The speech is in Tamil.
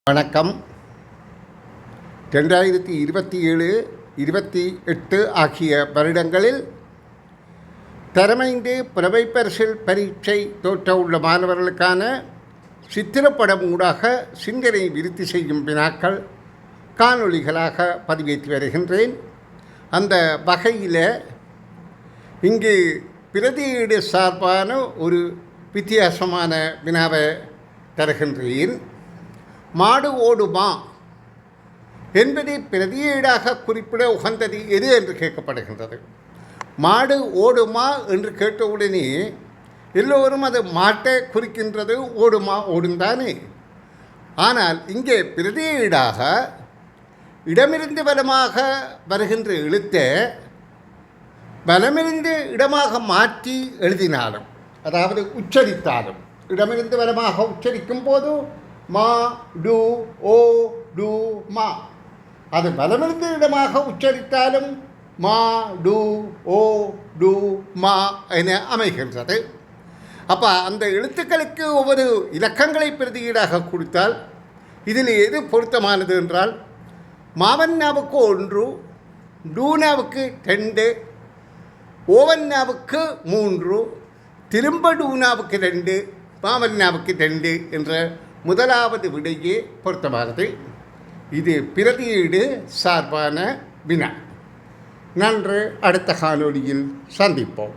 வணக்கம். 2027, 28 ஆகிய வருடங்களில் தரமைந்து புலமை பரிசில் பரீட்சை தோற்ற உள்ள மாணவர்களுக்கான சித்திரப்படம் ஊடாக சிந்தனை விருத்தி செய்யும் வினாக்கள் காணொளிகளாக பதிவேற்றி வருகின்றேன். அந்த வகையில் இங்கு பிரதியீடு சார்பான ஒரு வித்தியாசமான வினாவை தருகின்றேன். மாடு ஓடுமா என்பதை பிரதியீடாக குறிப்பிட உகந்தது எது என்று கேட்கப்படுகின்றது. மாடு ஓடுமா என்று கேட்டவுடனே எல்லோரும் அது மாட்டை குறிக்கின்றது, ஓடுமா ஓடுந்தானே. ஆனால் இங்கே பிரதியீடாக இடமிருந்து வலமாக வருகின்ற எழுத்தை வலமிருந்து இடமாக மாற்றி எழுதினாலும், அதாவது உச்சரித்தாலும், இடமிருந்து வலமாக உச்சரிக்கும் போது மா டு ஓ டு மா, அது வலமிருந்து இடமாக உச்சரித்தாலும் மா டு ஓ டு மா என அமைகின்றது. அப்போ அந்த எழுத்துக்களுக்கு ஒவ்வொரு இலக்கங்களை பிரதியீடாக கொடுத்தால் இதில் எது பொருத்தமானது என்றால், மாவன்னாவுக்கு 1, டூனாவுக்கு 2, ஓவன்னாவுக்கு 3, திரும்ப டூனாவுக்கு 2, மாவன்னாவுக்கு 2 என்ற முதலாவது விடையே பொருத்தமானது. இது பிரதியீடு சார்பான வினா. நன்று. அடுத்த காணொளியில் சந்திப்போம்.